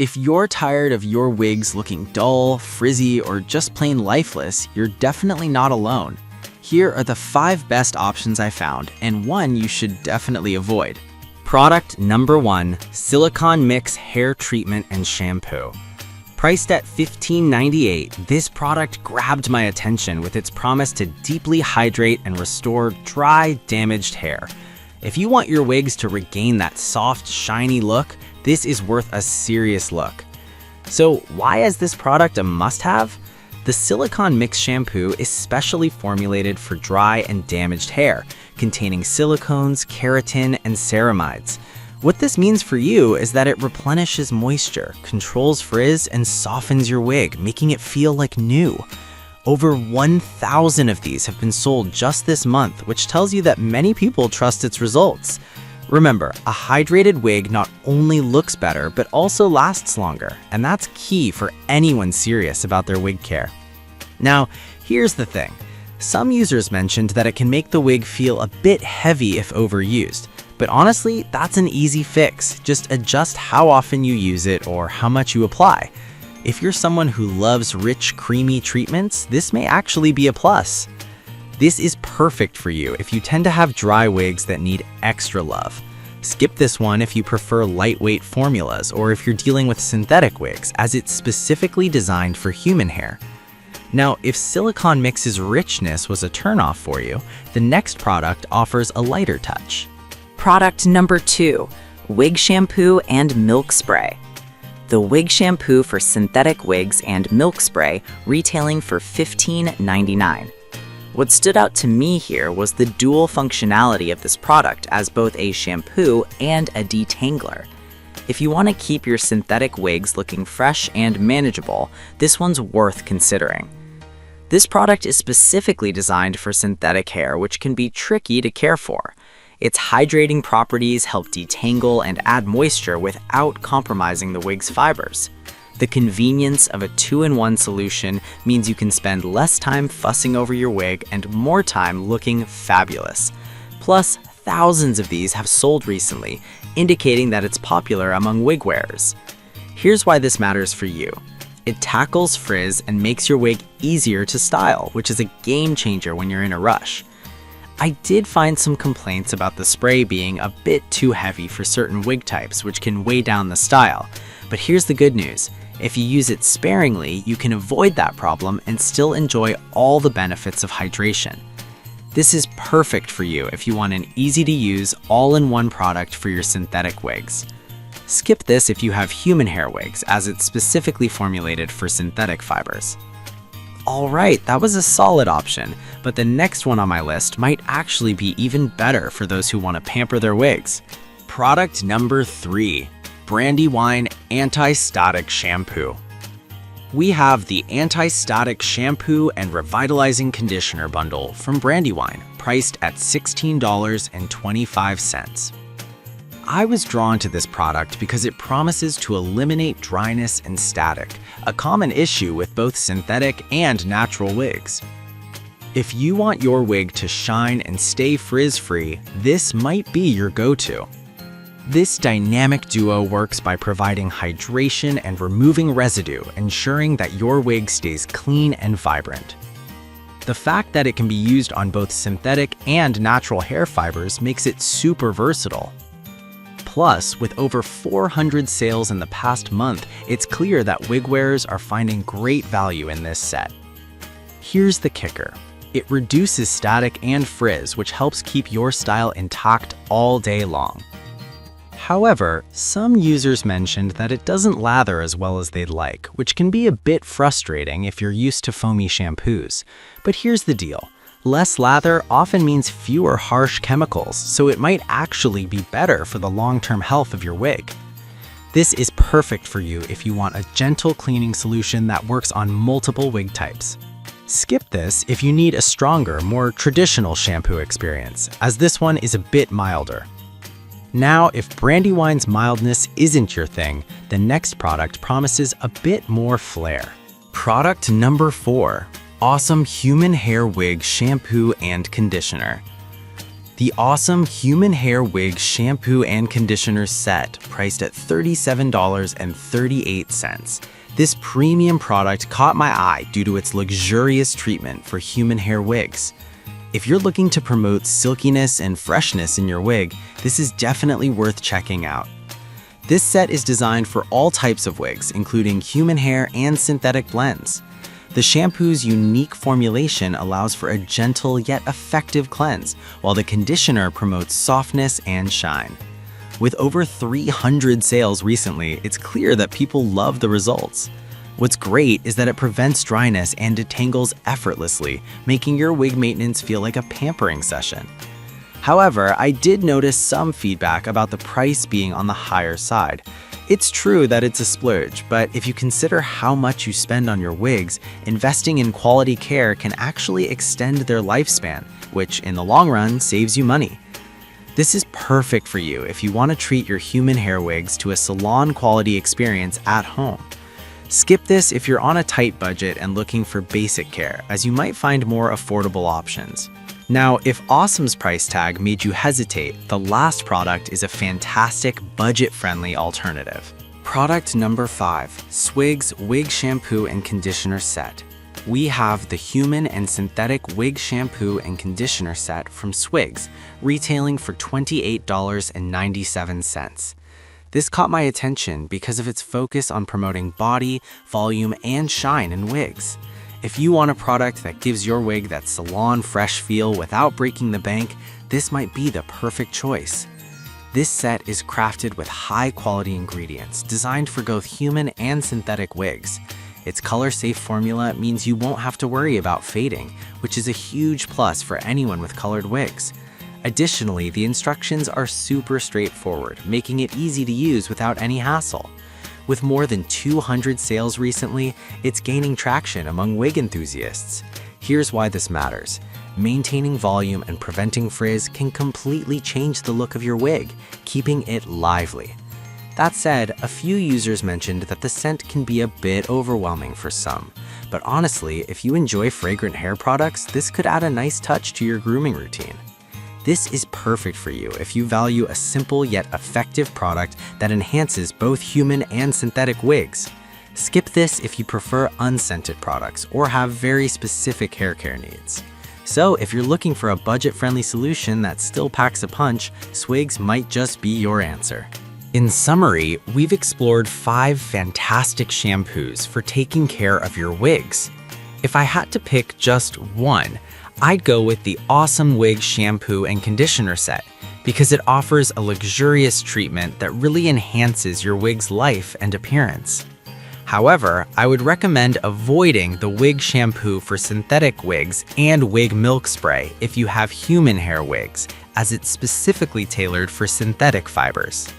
If you're tired of your wigs looking dull, frizzy, or just plain lifeless, you're definitely not alone. Here are the 5 best options I found, and one you should definitely avoid. Product number 1, Silicone Mix Hair Treatment and Shampoo. Priced at $15.98, this product grabbed my attention with its promise to deeply hydrate and restore dry, damaged hair. If you want your wigs to regain that soft, shiny look, this is worth a serious look. So why is this product a must-have? The Silicone Mix Shampoo is specially formulated for dry and damaged hair, containing silicones, keratin, and ceramides. What this means for you is that it replenishes moisture, controls frizz, and softens your wig, making it feel like new. Over 1,000 of these have been sold just this month, which tells you that many people trust its results. Remember, a hydrated wig not only looks better, but also lasts longer, and that's key for anyone serious about their wig care. Now, here's the thing. Some users mentioned that it can make the wig feel a bit heavy if overused, but honestly, that's an easy fix. Just adjust how often you use it or how much you apply. If you're someone who loves rich, creamy treatments, this may actually be a plus. This is perfect for you if you tend to have dry wigs that need extra love. Skip this one if you prefer lightweight formulas or if you're dealing with synthetic wigs, as it's specifically designed for human hair. Now, if Silicone Mix's richness was a turnoff for you, the next product offers a lighter touch. Product number 2, Wig Shampoo and Milk Spray. The Wig Shampoo for synthetic wigs and Milk Spray retailing for $15.99. What stood out to me here was the dual functionality of this product as both a shampoo and a detangler. If you want to keep your synthetic wigs looking fresh and manageable, this one's worth considering. This product is specifically designed for synthetic hair, which can be tricky to care for. Its hydrating properties help detangle and add moisture without compromising the wig's fibers. The convenience of a 2-in-1 solution means you can spend less time fussing over your wig and more time looking fabulous. Plus, thousands of these have sold recently, indicating that it's popular among wig wearers. Here's why this matters for you. It tackles frizz and makes your wig easier to style, which is a game changer when you're in a rush. I did find some complaints about the spray being a bit too heavy for certain wig types, which can weigh down the style. But here's the good news. If you use it sparingly, you can avoid that problem and still enjoy all the benefits of hydration. This is perfect for you if you want an easy-to-use, all-in-one product for your synthetic wigs. Skip this if you have human hair wigs, as it's specifically formulated for synthetic fibers. Alright, that was a solid option, but the next one on my list might actually be even better for those who want to pamper their wigs. Product number 3. Brandywine Anti-Static Shampoo. We have the Anti-Static Shampoo and Revitalizing Conditioner bundle from Brandywine, priced at $16.25. I was drawn to this product because it promises to eliminate dryness and static, a common issue with both synthetic and natural wigs. If you want your wig to shine and stay frizz-free, this might be your go-to. This dynamic duo works by providing hydration and removing residue, ensuring that your wig stays clean and vibrant. The fact that it can be used on both synthetic and natural hair fibers makes it super versatile. Plus, with over 400 sales in the past month, it's clear that wig wearers are finding great value in this set. Here's the kicker. It reduces static and frizz, which helps keep your style intact all day long. However, some users mentioned that it doesn't lather as well as they'd like, which can be a bit frustrating if you're used to foamy shampoos. But here's the deal. Less lather often means fewer harsh chemicals, so it might actually be better for the long-term health of your wig. This is perfect for you if you want a gentle cleaning solution that works on multiple wig types. Skip this if you need a stronger, more traditional shampoo experience, as this one is a bit milder. Now, if Brandywine's mildness isn't your thing, the next product promises a bit more flair. Product number 4. Awesome Human Hair Wig Shampoo and Conditioner. The awesome human hair wig shampoo and conditioner set, priced at $37.38. This premium product caught my eye due to its luxurious treatment for human hair wigs. If you're looking to promote silkiness and freshness in your wig, this is definitely worth checking out. This set is designed for all types of wigs, including human hair and synthetic blends. The shampoo's unique formulation allows for a gentle yet effective cleanse, while the conditioner promotes softness and shine. With over 300 sales recently, it's clear that people love the results. What's great is that it prevents dryness and detangles effortlessly, making your wig maintenance feel like a pampering session. However, I did notice some feedback about the price being on the higher side. It's true that it's a splurge, but if you consider how much you spend on your wigs, investing in quality care can actually extend their lifespan, which in the long run saves you money. This is perfect for you if you want to treat your human hair wigs to a salon-quality experience at home. Skip this if you're on a tight budget and looking for basic care, as you might find more affordable options. Now, if Awesome's price tag made you hesitate, the last product is a fantastic budget-friendly alternative. Product number 5, Swigs Wig Shampoo and Conditioner Set. We have the human and synthetic wig shampoo and conditioner set from Swigs, retailing for $28.97. This caught my attention because of its focus on promoting body, volume, and shine in wigs. If you want a product that gives your wig that salon fresh feel without breaking the bank, this might be the perfect choice. This set is crafted with high-quality ingredients designed for both human and synthetic wigs. Its color-safe formula means you won't have to worry about fading, which is a huge plus for anyone with colored wigs. Additionally, the instructions are super straightforward, making it easy to use without any hassle. With more than 200 sales recently, it's gaining traction among wig enthusiasts. Here's why this matters. Maintaining volume and preventing frizz can completely change the look of your wig, keeping it lively. That said, a few users mentioned that the scent can be a bit overwhelming for some. But honestly, if you enjoy fragrant hair products, this could add a nice touch to your grooming routine. This is perfect for you if you value a simple yet effective product that enhances both human and synthetic wigs. Skip this if you prefer unscented products or have very specific hair care needs. So if you're looking for a budget-friendly solution that still packs a punch, Swigs might just be your answer. In summary, we've explored 5 fantastic shampoos for taking care of your wigs. If I had to pick just one, I'd go with the Awesome Wig Shampoo and Conditioner Set because it offers a luxurious treatment that really enhances your wig's life and appearance. However, I would recommend avoiding the wig shampoo for synthetic wigs and wig milk spray if you have human hair wigs, as it's specifically tailored for synthetic fibers.